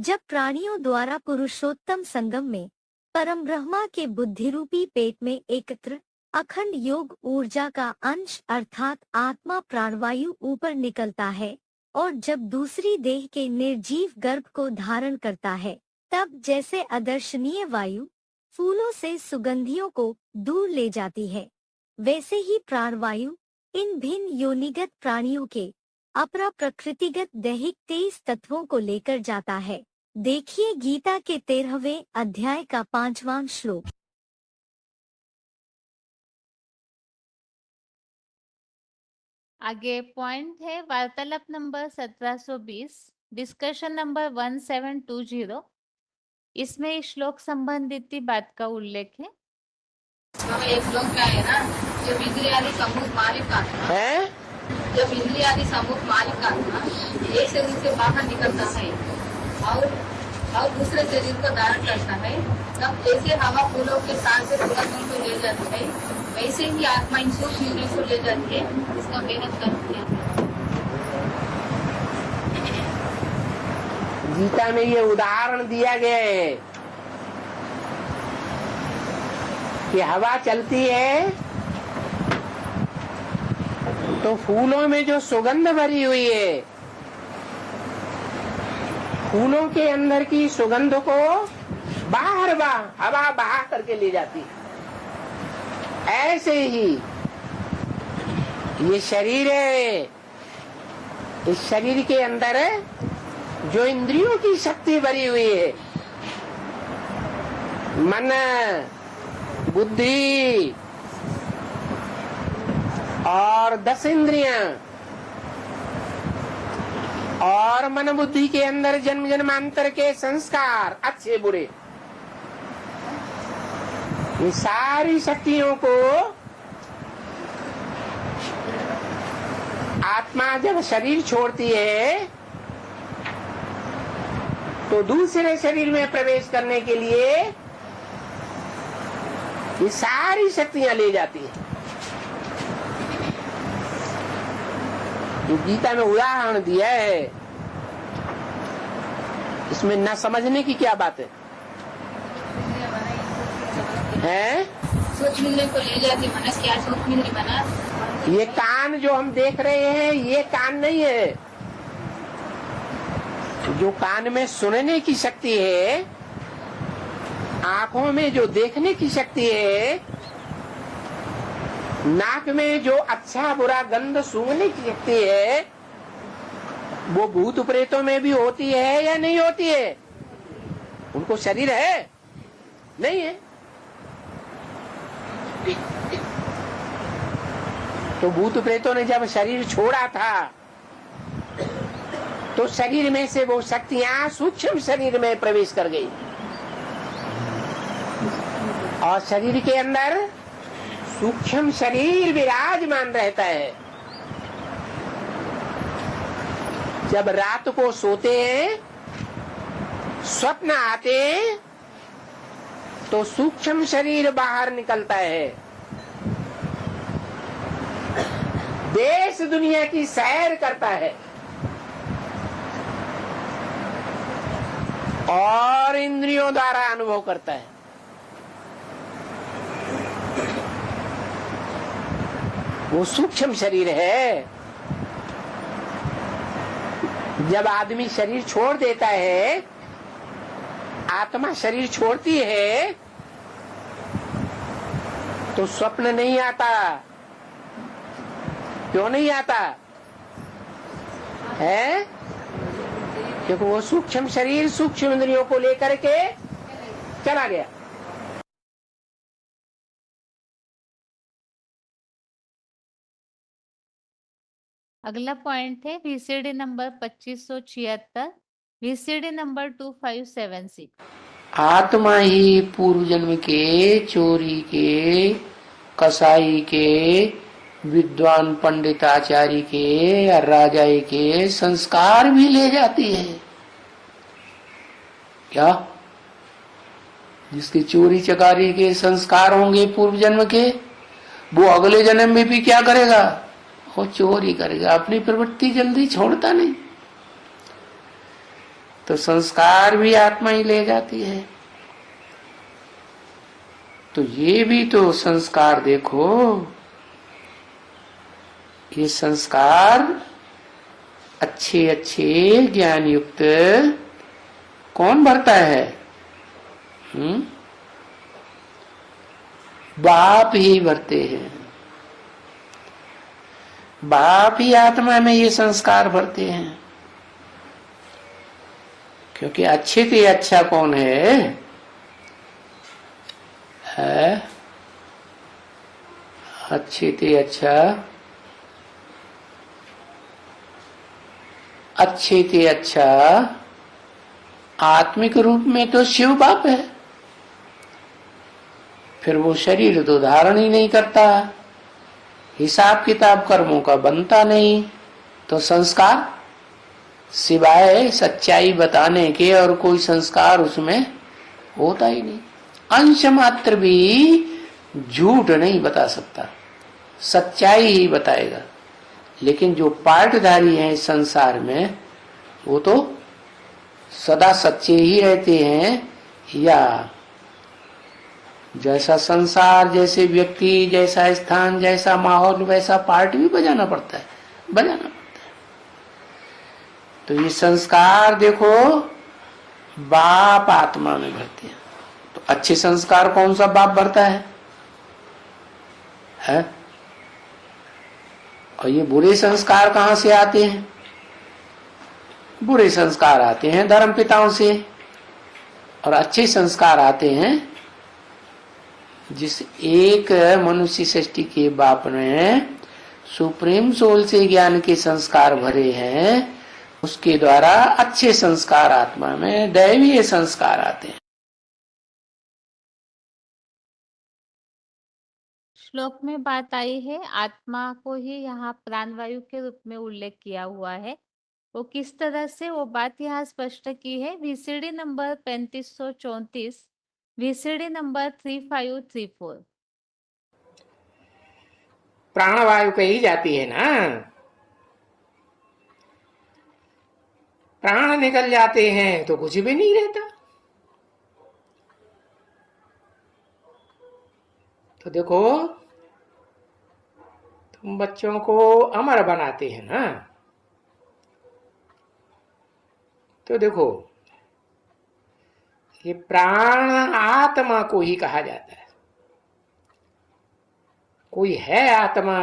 जब प्राणियों द्वारा पुरुषोत्तम संगम में परम ब्रह्मा के बुद्धिरूपी पेट में एकत्र अखंड योग ऊर्जा का अंश अर्थात आत्मा प्राणवायु ऊपर निकलता है और जब दूसरी देह के निर्जीव गर्भ को धारण करता है, तब जैसे अदर्शनीय वायु फूलों से सुगंधियों को दूर ले जाती है, वैसे ही प्राणवायु इन भिन्न योनिगत प्राणियों के अपरा प्रकृतिगत दैहिक 23 तत्वों को लेकर जाता है। देखिए गीता के 13वें अध्याय का 5वां श्लोक। आगे पॉइंट है वार्तालाप नंबर 1720, डिस्कशन नंबर 1720। इसमें इस श्लोक संबंधित बात का उल्लेख है। एक श्लोक क्या है ना, जब इंद्रिय आदि समूह मालिक का हैं? जब इंद्रिय आदि समूह मालिक का एक शरीर से बाहर निकलता है और दूसरे शरीर को धारण करता है, तब जैसे हवा फूलों के साथ से सुगंध को ले जाती है, वैसे ही आत्मा इन सूक्ष्म इंद्रियों को ले जाती है। इसका मेहनत करती है। गीता में ये उदाहरण दिया गया है कि हवा चलती है तो फूलों में जो सुगंध भरी हुई है, फूलों के अंदर की सुगंध को हवा बहा करके ले जाती है। ऐसे ही ये शरीर है, इस शरीर के अंदर जो इंद्रियों की शक्ति भरी हुई है, मन, बुद्धि और 10 इंद्रियां और मन बुद्धि के अंदर जन्म जन्मांतर के संस्कार अच्छे बुरे, ये सारी शक्तियों को आत्मा जब शरीर छोड़ती है तो दूसरे शरीर में प्रवेश करने के लिए ये सारी शक्तियां ले जाती है। जो गीता में उदाहरण दिया है, इसमें न समझने की क्या बात है? हैं? सूक्ष्म इंद्रियों को ले जाती मनस क्या सूक्ष्म इंद्रिय बना। ये कान जो हम देख रहे हैं, ये कान नहीं है। जो कान में सुनने की शक्ति है, आंखों में जो देखने की शक्ति है, नाक में जो अच्छा बुरा गंध सूंघने की शक्ति है, वो भूत प्रेतों में भी होती है या नहीं होती है? उनको शरीर है? नहीं है। तो भूत प्रेतों ने जब शरीर छोड़ा था तो शरीर में से वो शक्तियां सूक्ष्म शरीर में प्रवेश कर गई और शरीर के अंदर सूक्ष्म शरीर विराजमान रहता है। जब रात को सोते हैं, स्वप्न आते हैं, तो सूक्ष्म शरीर बाहर निकलता है, देश दुनिया की सैर करता है और इंद्रियों द्वारा अनुभव करता है। वो सूक्ष्म शरीर है। जब आदमी शरीर छोड़ देता है, आत्मा शरीर छोड़ती है, तो स्वप्न नहीं आता। क्यों नहीं आता है? क्योंकि वो सूक्ष्म शरीर सूक्ष्म इंद्रियों को लेकर के चला गया। अगला पॉइंट है VCD नंबर 2576, VCD नंबर 2576। आत्मा ही पूर्व जन्म के, चोरी के, कसाई के, विद्वान पंडित आचार्य के या राजाई के संस्कार भी ले जाती है। क्या? जिसके चोरी चकारी के संस्कार होंगे पूर्व जन्म के, वो अगले जन्म में भी क्या करेगा? वो चोरी करेगा। अपनी प्रवृत्ति जल्दी छोड़ता नहीं। तो संस्कार भी आत्मा ही ले जाती है। तो ये भी तो संस्कार देखो, ये संस्कार अच्छे अच्छे ज्ञान युक्त कौन भरता है? बाप ही भरते हैं। बाप ही आत्मा में ये संस्कार भरते हैं। क्योंकि अच्छे से अच्छा कौन है? अच्छे से अच्छा, अच्छे से अच्छा आत्मिक रूप में तो शिव बाप है। फिर वो शरीर तो धारण ही नहीं करता, हिसाब किताब कर्मों का बनता नहीं, तो संस्कार सिवाय सच्चाई बताने के और कोई संस्कार उसमें होता ही नहीं। अंश मात्र भी झूठ नहीं बता सकता, सच्चाई ही बताएगा। लेकिन जो पार्टधारी हैं इस संसार में, वो तो सदा सच्चे ही रहते हैं। या जैसा संसार, जैसे व्यक्ति, जैसा स्थान, जैसा माहौल, वैसा पार्ट भी बजाना पड़ता है, बजाना पड़ता है। तो ये संस्कार देखो बाप आत्मा में भरते हैं। तो अच्छे संस्कार कौन सा बाप भरता है? और ये बुरे संस्कार कहां से आते हैं? बुरे संस्कार आते हैं धर्म पिताओं से, और अच्छे संस्कार आते हैं जिस एक मनुष्य सृष्टि के बाप ने सुप्रीम सोल से ज्ञान के संस्कार भरे हैं, उसके द्वारा अच्छे संस्कार आत्मा में, दैवीय संस्कार आते हैं। श्लोक में बात आई है, आत्मा को ही यहाँ प्राणवायु के रूप में उल्लेख किया हुआ है। वो किस तरह से, वो बात यहाँ स्पष्ट की है। VCD number 3534, VCD number 3534। प्राणवायु कही जाती है ना, प्राण निकल जाते हैं तो कुछ भी नहीं रहता। तो देखो, तुम बच्चों को अमर बनाते हैं ना, तो देखो ये प्राण आत्मा को ही कहा जाता है। कोई है आत्मा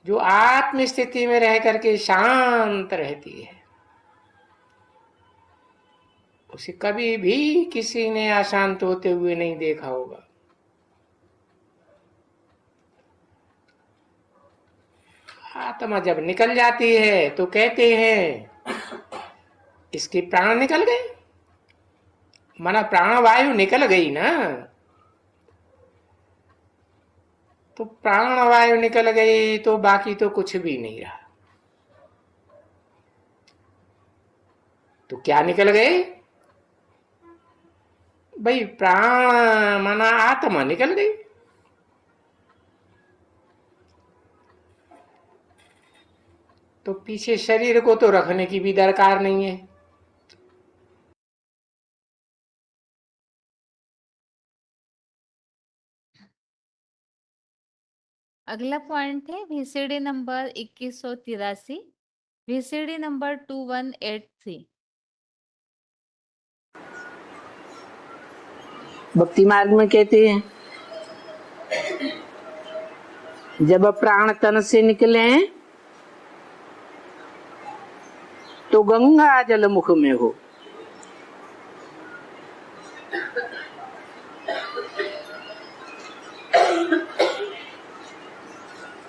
जो आत्म स्थिति में रह करके शांत रहती है, उसे कभी भी किसी ने अशांत होते हुए नहीं देखा होगा। आत्मा जब निकल जाती है तो कहते हैं इसके प्राण निकल गए, माना प्राणवायु निकल गई ना, तो प्राणवायु निकल गई तो बाकी तो कुछ भी नहीं रहा। तो क्या निकल गए भाई? प्राण माना आत्मा निकल गई। तो पीछे शरीर को तो रखने की भी दरकार नहीं है। अगला पॉइंट है VCD नंबर 2183, VCD नंबर 2183। भक्ति मार्ग में कहते हैं जब प्राण तन से निकले तो गंगा जल मुख में हो।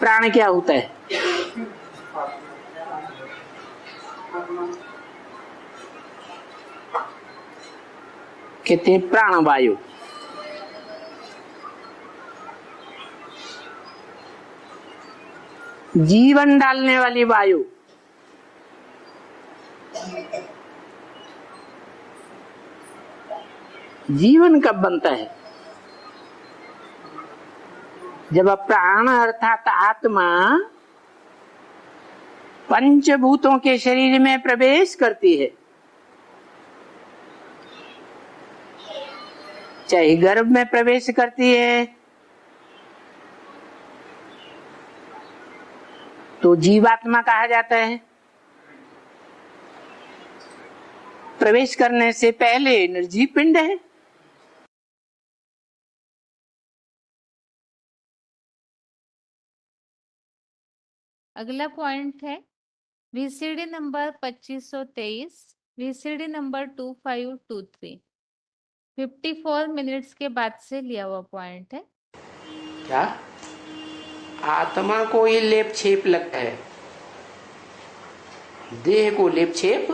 प्राण क्या होता है? कहते हैं प्राणवायु। जीवन डालने वाली वायु। जीवन कब बनता है? जब प्राण अर्थात आत्मा पंचभूतों के शरीर में प्रवेश करती है, चाहे गर्भ में प्रवेश करती है तो जीवात्मा कहा जाता है। प्रवेश करने से पहले निर्जीव पिंड है। अगला पॉइंट है VCD number 2523, VCD number 2523, 54 minutes के बाद से लिया हुआ पॉइंट है। क्या आत्मा को ये लेप छेप लगता है, देह को लेप छेप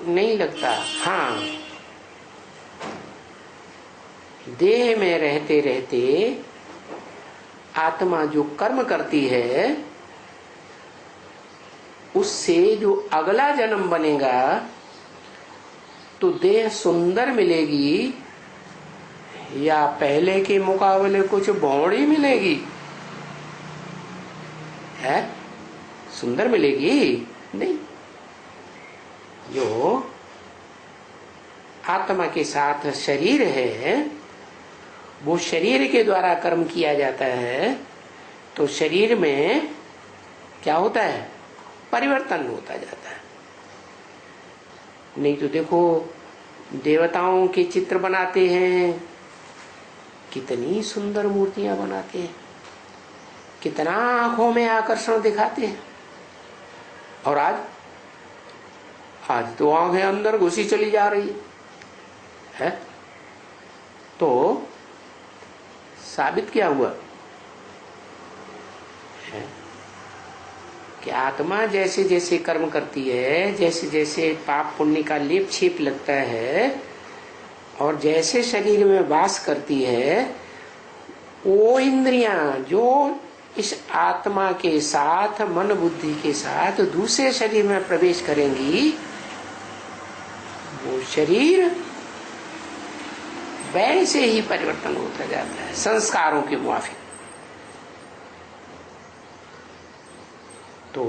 नहीं लगता। हाँ, देह में रहते रहते आत्मा जो कर्म करती है उससे जो अगला जन्म बनेगा तो देह सुंदर मिलेगी या पहले के मुकाबले कुछ भौड़ी मिलेगी? है सुंदर मिलेगी? नहीं। जो आत्मा के साथ शरीर है वो शरीर के द्वारा कर्म किया जाता है तो शरीर में क्या होता है? परिवर्तन होता जाता है। नहीं तो देखो देवताओं के चित्र बनाते हैं, कितनी सुंदर मूर्तियां बनाते हैं, कितना आंखों में आकर्षण दिखाते हैं। और आज तो आंखें अंदर घुसी चली जा रही है। तो साबित क्या हुआ है कि आत्मा जैसे जैसे कर्म करती है, जैसे जैसे पाप पुण्य का लेप छेप लगता है और जैसे शरीर में वास करती है, वो इंद्रियां जो इस आत्मा के साथ मन बुद्धि के साथ दूसरे शरीर में प्रवेश करेंगी, वो शरीर वैसे ही परिवर्तन होता जाता है संस्कारों के मुआफिक। तो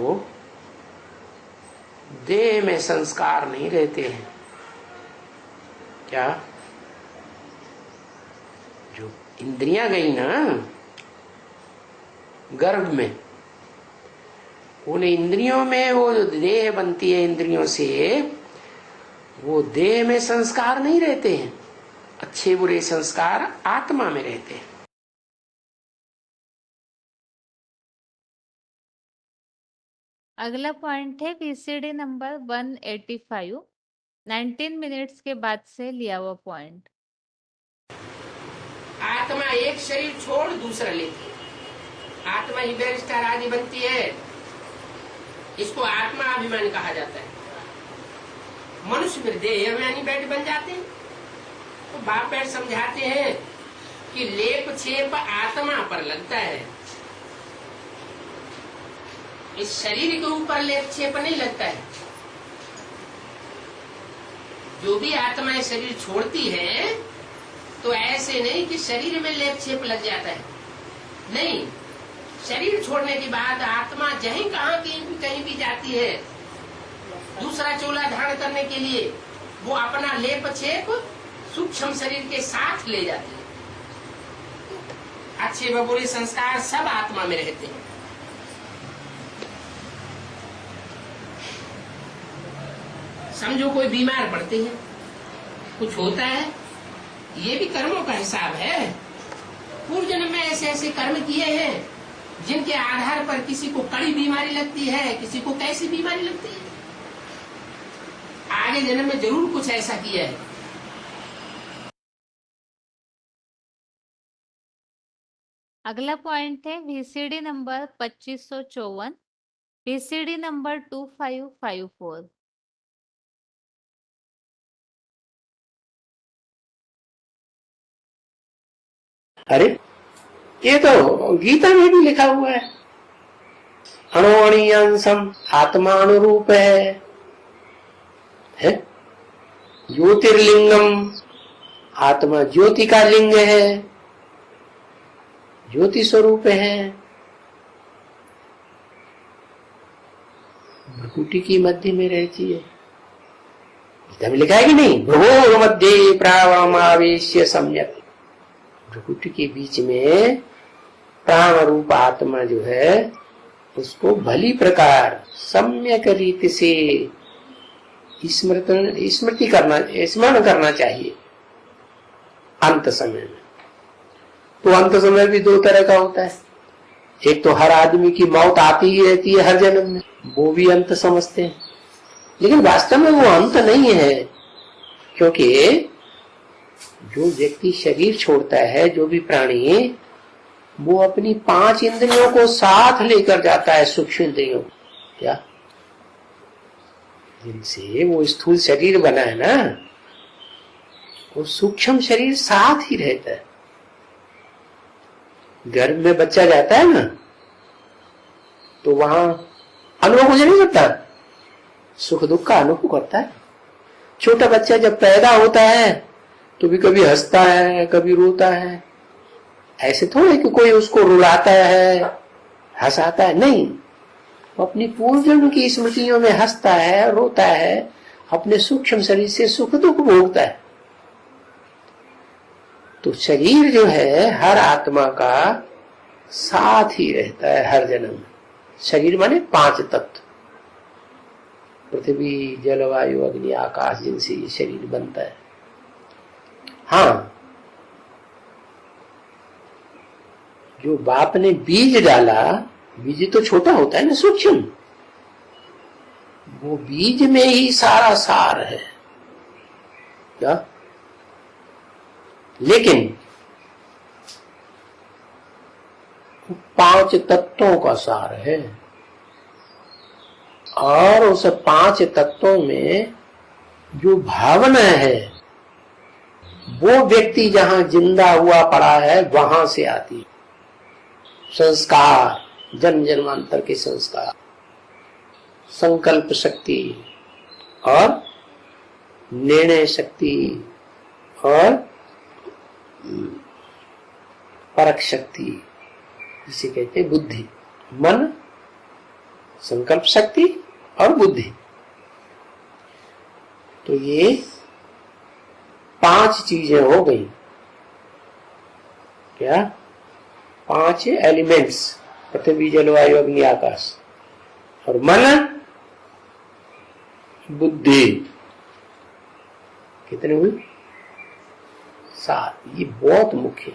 देह में संस्कार नहीं रहते हैं। क्या जो इंद्रियां गई ना गर्भ में, उन इंद्रियों में वो देह बनती है, इंद्रियों से वो देह में संस्कार नहीं रहते हैं, अच्छे बुरे संस्कार आत्मा में रहते हैं। अगला पॉइंट है वीसीडी नंबर 185, 19 मिनट्स के बाद से लिया हुआ पॉइंट। आत्मा एक शरीर छोड़ दूसरा लेती है, आत्मा ही बैरिस्टर आदि बनती है, इसको आत्मा अभिमान कहा जाता है। मनुष्य फिर देह अभिमानी बैठ बन जाते हैं। तो बाप बैठ समझाते हैं कि लेप छेप आत्मा पर लगता है, इस शरीर के ऊपर लेप छेप नहीं लगता है। जो भी आत्मा शरीर छोड़ती है तो ऐसे नहीं कि शरीर में लेप छेप लग जाता है, नहीं। शरीर छोड़ने के बाद आत्मा जहीं कहीं भी जाती है दूसरा चोला धारण करने के लिए, वो अपना लेप छेप सूक्ष्म शरीर के साथ ले जाती है। अच्छे व बुरे संस्कार सब आत्मा में रहते हैं। समझो कोई बीमार पड़ते हैं, कुछ होता है, ये भी कर्मों का हिसाब है। पूर्व जन्म में ऐसे ऐसे कर्म किए हैं जिनके आधार पर किसी को कड़ी बीमारी लगती है, किसी को कैसी बीमारी लगती है। आगे जन्म में जरूर कुछ ऐसा किया है। अगला पॉइंट है वीसीडी नंबर 2554, वीसीडी नंबर 2554। अरे ये तो गीता में भी लिखा हुआ है, अणुअणीयांसम आत्मानुरूप है? ज्योतिर्लिंगम, आत्मा ज्योति का लिंग है, ज्योति स्वरूप है। भ्रुकुटी की मध्य में रहती है। गीता में लिखा है कि नहीं, भ्रुवोर मध्य प्राणमावेश्य सम्यक। भ्रुकुटी के बीच में प्राण रूप आत्मा जो है उसको भली प्रकार सम्यक रीति से स्मरण करना चाहिए अंत समय में। तो अंत समय भी दो तरह का होता है। एक तो हर आदमी की मौत आती ही रहती है हर जन्म में, वो भी अंत समझते हैं, लेकिन वास्तव में वो अंत नहीं है। क्योंकि जो व्यक्ति शरीर छोड़ता है, जो भी प्राणी, वो अपनी 5 इंद्रियों को साथ लेकर जाता है, सूक्ष्म इंद्रियों क्या, जिनसे वो स्थूल शरीर बना है ना, वो सूक्ष्म शरीर साथ ही रहता है। गर्भ में बच्चा जाता है ना, तो वहां अनुभव कुछ नहीं करता, सुख दुख का अनुभव करता है। छोटा बच्चा जब पैदा होता है तो भी कभी हंसता है, कभी रोता है। ऐसे थोड़े कि कोई उसको रुलाता है, हंसाता है, नहीं। वो अपनी पूर्व जन्म की स्मृतियों में हंसता है, रोता है, अपने सूक्ष्म शरीर से सुख दुख भोगता है। तो शरीर जो है हर आत्मा का साथ ही रहता है हर जन्म में। शरीर माने 5 तत्व, पृथ्वी जल वायु अग्नि आकाश, जिनसे ये शरीर बनता है। हाँ, जो बाप ने बीज डाला, बीज तो छोटा होता है ना, सूक्ष्म, वो बीज में ही सारा सार है क्या? लेकिन 5 तत्वों का सार है, और उस 5 तत्वों में जो भावना है वो व्यक्ति जहां जिंदा हुआ पड़ा है वहां से आती। संस्कार, जन्म जन्मांतर के संस्कार, संकल्प शक्ति और निर्णय शक्ति और परख शक्ति, इसे कहते हैं बुद्धि। मन, संकल्प शक्ति और बुद्धि। तो ये 5 चीजें हो गई क्या? 5 एलिमेंट्स, पृथ्वी जल वायु अग्नि आकाश। और मन, बुद्धि, कितने हुए? 7। ये बहुत मुख्य।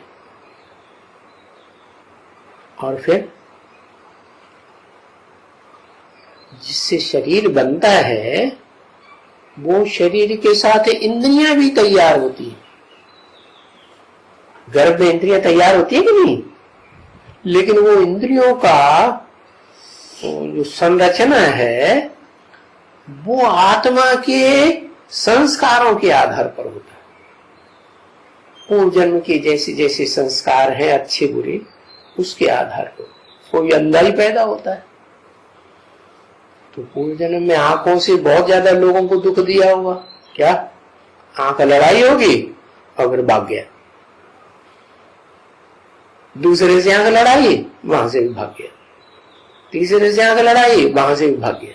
और फिर जिससे शरीर बनता है वो शरीर के साथ इंद्रियां भी तैयार होती है। गर्भ में इंद्रियां तैयार होती है कि नहीं? लेकिन वो इंद्रियों का जो संरचना है वो आत्मा के संस्कारों के आधार पर होता है। पूर्व जन्म के जैसे जैसे संस्कार हैं अच्छे बुरे, उसके आधार पर कोई अंधा ही पैदा होता है। तो पूर्व जन्म में आंखों से बहुत ज्यादा लोगों को दुख दिया हुआ, क्या आंख लड़ाई होगी और फिर भाग गया, दूसरे से आंख लड़ाई वहां से भी भाग गया, तीसरे से आंख लड़ाई वहां से भी भाग गया।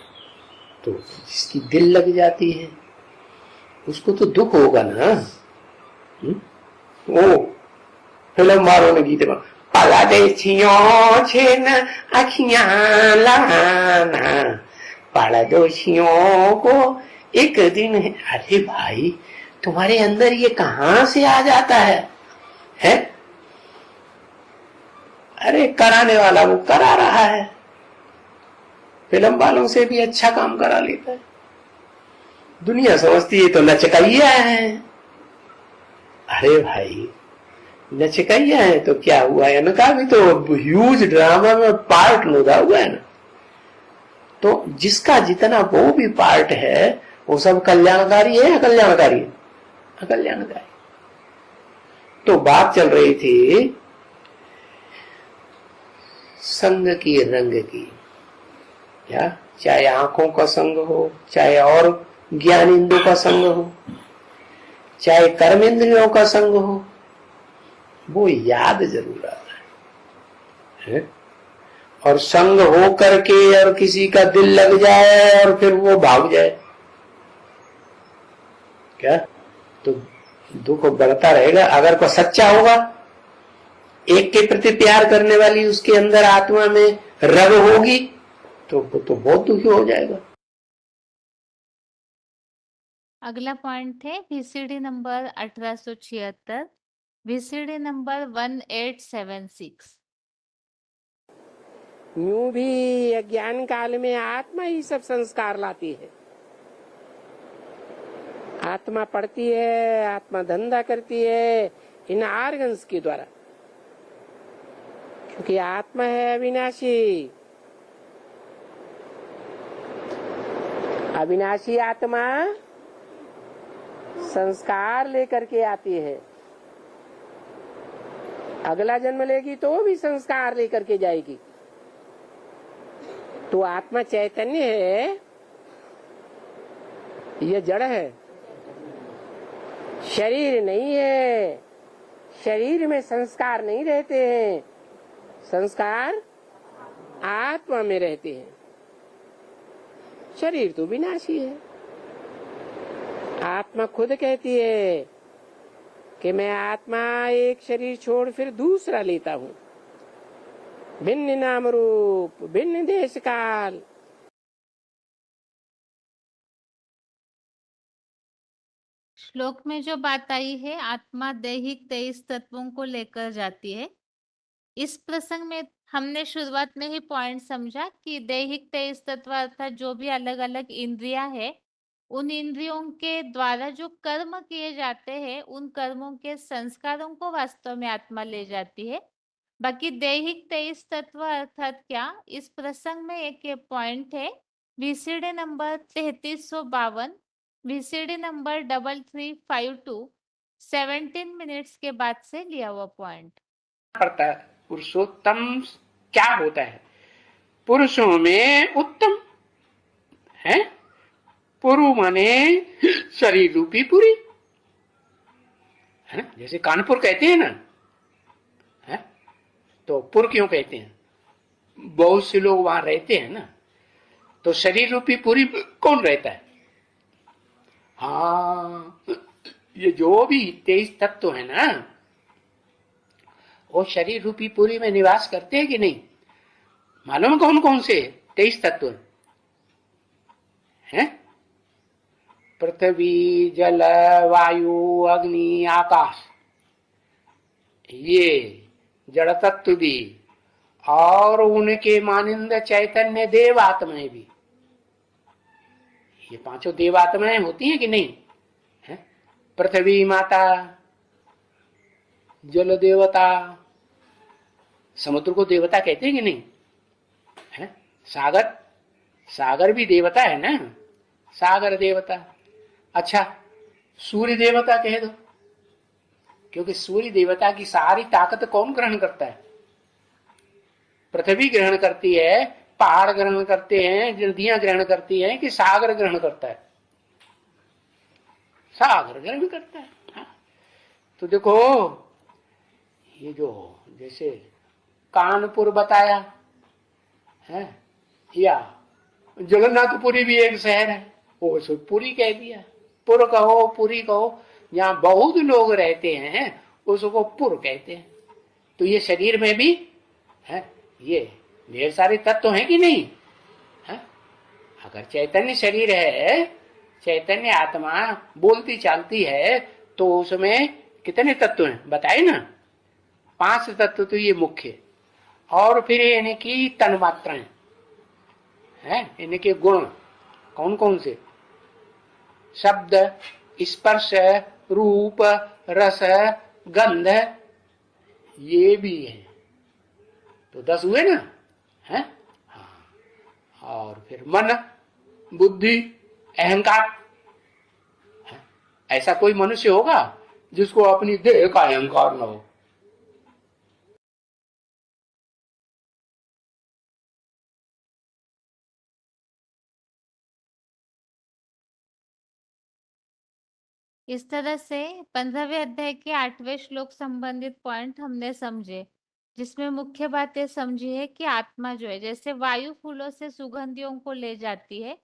तो जिसकी दिल लग जाती है उसको तो दुख होगा ना। ओ फिल्म मारो ने गीत में पाला देखियो छे न अखियां लाना, पाड़ोसियों को एक दिन, अरे भाई तुम्हारे अंदर ये कहां से आ जाता है? अरे कराने वाला वो करा रहा है, फिल्म वालों से भी अच्छा काम करा लेता है। दुनिया समझती है तो लचकैया है। अरे भाई लचकैया है तो क्या हुआ, इनका भी तो ह्यूज ड्रामा में पार्ट लुदा हुआ है ना। तो जिसका जितना वो भी पार्ट है वो सब कल्याणकारी है, अकल्याणकारी है? अकल्याणकारी। तो बात चल रही थी संग की, रंग की, क्या चाहे आंखों का संग हो, चाहे और ज्ञान इंद्रियों का संग हो, चाहे कर्म इंद्रियों का संग हो, वो याद जरूर आता है। और संग हो करके और किसी का दिल लग जाए और फिर वो भाग जाए, क्या तो दुख बढ़ता रहेगा। अगर कोई सच्चा होगा, एक के प्रति प्यार करने वाली उसके अंदर आत्मा में रग होगी, तो बहुत दुखी हो जाएगा। अगला पॉइंट है VCD नंबर 1876, VCD नंबर 1876। यूं भी अज्ञान काल में आत्मा ही सब संस्कार लाती है। आत्मा पढ़ती है, आत्मा धंधा करती है इन आर्गन्स के द्वारा, क्योंकि आत्मा है अविनाशी। अविनाशी आत्मा संस्कार लेकर के आती है। अगला जन्म लेगी तो भी संस्कार लेकर के जाएगी। तो आत्मा चैतन्य है, ये जड़ है, शरीर नहीं है। शरीर में संस्कार नहीं रहते हैं, संस्कार आत्मा में रहते हैं। शरीर तो विनाशी है। आत्मा खुद कहती है कि मैं आत्मा एक शरीर छोड़ फिर दूसरा लेता हूँ, भिन्न नाम रूप, भिन्न देश काल। श्लोक में जो बात आई है, आत्मा दैहिक 23 तत्वों को लेकर जाती है। इस प्रसंग में हमने शुरुआत में ही पॉइंट समझा कि दैहिक 23 तत्व अर्थात जो भी अलग अलग इंद्रियां है, उन इंद्रियों के द्वारा जो कर्म किए जाते हैं, उन कर्मों के संस्कारों को वास्तव में आत्मा ले जाती है। बाकी दैहिक 23 तत्व अर्थात क्या, इस प्रसंग में एक पॉइंट है VCD number 3352, VCD number 3352, 17 minutes के बाद से लिया हुआ पॉइंट पड़ता है। पुरुषोत्तम क्या होता है? पुरुषों में उत्तम है। पुरु माने शरीर रूपी पुरी है ना, जैसे कानपुर कहते हैं ना, है? तो पुर क्यों कहते हैं? बहुत से लोग वहां रहते हैं ना, तो शरीर रूपी पुरी कौन रहता है? हाँ, ये जो भी 23 तत्व है ना, वो शरीर रूपी पुरी में निवास करते हैं कि नहीं? मालूम कौन कौन से 23 तत्व हैं? पृथ्वी, जल, वायु, अग्नि, आकाश, ये जड़ तत्व भी, और उनके मानिंद चैतन्य देवात्माएं भी। ये पांचों देवात्माएं होती हैं कि नहीं? है? पृथ्वी माता, जल देवता, समुद्र को देवता कहते हैं कि नहीं? है? सागर, सागर भी देवता है ना, सागर देवता। अच्छा, सूर्य देवता कह दो, क्योंकि सूर्य देवता की सारी ताकत कौन ग्रहण करता है? पृथ्वी ग्रहण करती है, पहाड़ ग्रहण करते हैं, नदियां ग्रहण करती हैं, कि सागर ग्रहण करता है? सागर ग्रहण करता है। हाँ? तो देखो, ये जो जैसे कानपुर बताया है, या जगन्नाथपुरी भी एक शहर है, वो पुरी कह दिया। पुर कहो, पुरी कहो, जहाँ बहुत लोग रहते हैं उसको पुर कहते हैं। तो ये शरीर में भी है, ये ढेर सारे तत्व हैं कि नहीं? है? अगर चैतन्य शरीर है, चैतन्य आत्मा बोलती चालती है, तो उसमें कितने तत्व हैं बताए ना? 5 तत्व तो ये मुख्य, और फिर इनकी तन्मात्राएं हैं, इनके गुण कौन कौन से? शब्द, स्पर्श, रूप, रस, गंध, ये भी है। तो 10 हुए ना? है? हाँ। और फिर मन, बुद्धि, अहंकार। ऐसा कोई मनुष्य होगा जिसको अपनी देह का अहंकार न हो? इस तरह से 15वें अध्याय के 8वें श्लोक संबंधित पॉइंट हमने समझे। जिसमें मुख्य बात ये समझी है कि आत्मा जो है जैसे वायु फूलों से सुगंधियों को ले जाती है,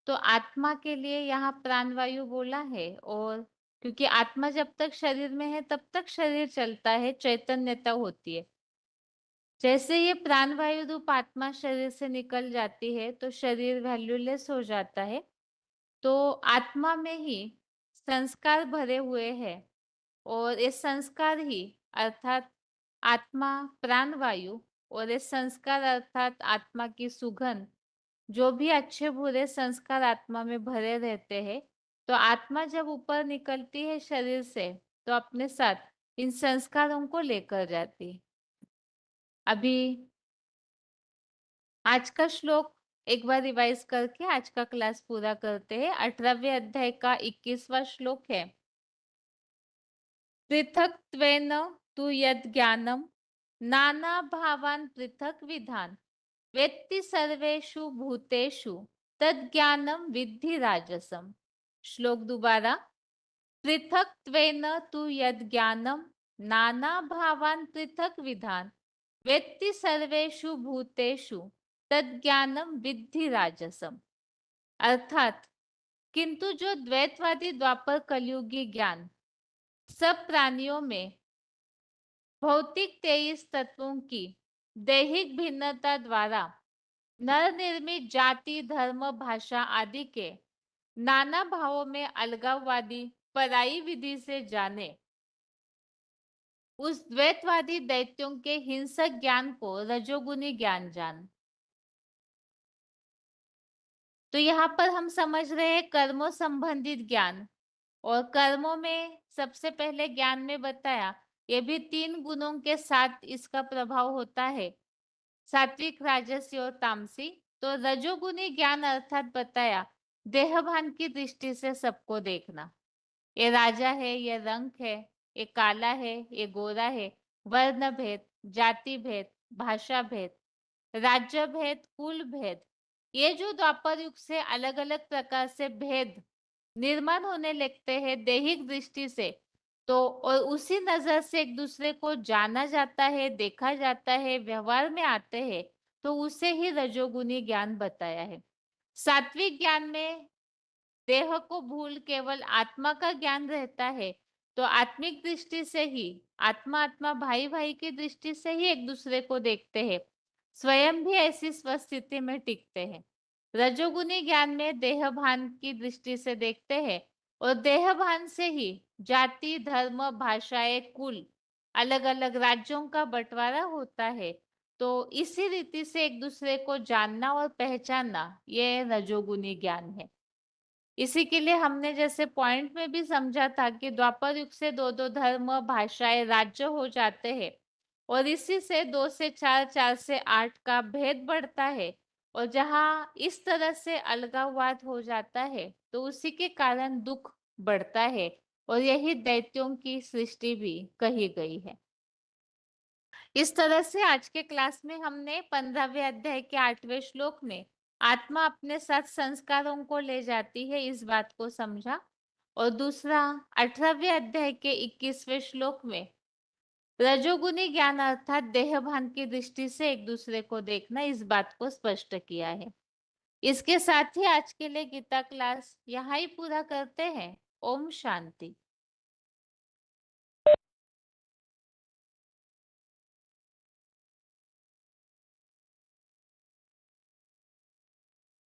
तो आत्मा के लिए यहाँ प्राणवायु बोला है। और क्योंकि आत्मा जब तक शरीर में है तब तक शरीर चलता है, चैतन्यता होती है। जैसे ये प्राणवायु रूप आत्मा शरीर से निकल जाती है तो शरीर वैल्यूलेस हो जाता है। तो आत्मा में ही संस्कार भरे हुए हैं और ये संस्कार ही अर्थात आत्मा प्राणवायु और ये संस्कार अर्थात आत्मा की सुगंध, जो भी अच्छे बुरे संस्कार आत्मा में भरे रहते हैं, तो आत्मा जब ऊपर निकलती है शरीर से तो अपने साथ इन संस्कारों को लेकर जाती है। अभी आज का श्लोक एक बार रिवाइज करके आज का क्लास पूरा करते हैं। 18वें अध्याय का 21वां श्लोक है, पृथक्त्वेन तु यद् ज्ञानम नाना भावान पृथक विधान वेत्ति सर्वेषु भूतेषु तज्ज्ञानम विद्धि राजसम। श्लोक दोबारा, पृथक्त्वेन तु यद् ज्ञानम नाना भावान पृथक विधान वेत्ति सर्वेषु भूतेषु तज्ज्ञानम विद्धि राजसम। अर्थात किंतु जो द्वैतवादी द्वापर कलयुगी ज्ञान सब प्राणियों में भौतिक 23 तत्वों की दैहिक भिन्नता द्वारा नर निर्मित जाति धर्म भाषा आदि के नाना भावों में अलगाववादी पराई विधि से जाने, उस द्वैतवादी दैत्यों के हिंसक ज्ञान को रजोगुनी ज्ञान जान। तो यहाँ पर हम समझ रहे हैं कर्मों संबंधित ज्ञान, और कर्मों में सबसे पहले ज्ञान में बताया ये भी 3 गुणों के साथ इसका प्रभाव होता है, सात्विक राजसी और तामसी। तो रजोगुनी ज्ञान अर्थात बताया देहभान की दृष्टि से सबको देखना, ये राजा है, ये रंग है, ये काला है, ये गोरा है, वर्ण भेद, जाति भेद, भाषा भेद, राज्य भेद, कुल भेद, ये जो द्वापर युग से अलग अलग प्रकार से भेद निर्माण होने लगते हैं दैहिक दृष्टि से, तो और उसी नजर से एक दूसरे को जाना जाता है, देखा जाता है, व्यवहार में आते हैं, तो उसे ही रजोगुनी ज्ञान बताया है। सात्विक ज्ञान में देह को भूल केवल आत्मा का ज्ञान रहता है, तो आत्मिक दृष्टि से ही आत्मा आत्मा भाई भाई की दृष्टि से ही एक दूसरे को देखते हैं, स्वयं भी ऐसी स्वस्थिति में टिकते हैं। रजोगुनी ज्ञान में देह भान की दृष्टि से देखते हैं और देह भान से ही जाति धर्म भाषाएं कुल अलग अलग राज्यों का बंटवारा होता है। तो इसी रीति से एक दूसरे को जानना और पहचानना ये रजोगुनी ज्ञान है। इसी के लिए हमने जैसे पॉइंट में भी समझा था कि द्वापर युग से 2-2 धर्म भाषाएं राज्य हो जाते हैं और इसी से 2 से 4 4 से 8 का भेद बढ़ता है, और जहाँ इस तरह से अलगाववाद हो जाता है तो उसी के कारण दुख बढ़ता है, और यही दैत्यों की सृष्टि भी कही गई है। इस तरह से आज के क्लास में हमने 15वें अध्याय के 8वें श्लोक में आत्मा अपने साथ संस्कारों को ले जाती है इस बात को समझा, और दूसरा 18वें अध्याय के 21वें श्लोक में रजोगुनी ज्ञान अर्थात देहभान की दृष्टि से एक दूसरे को देखना इस बात को स्पष्ट किया है। इसके साथ ही आज के लिए गीता क्लास यहाँ ही पूरा करते हैं। ओम शांति।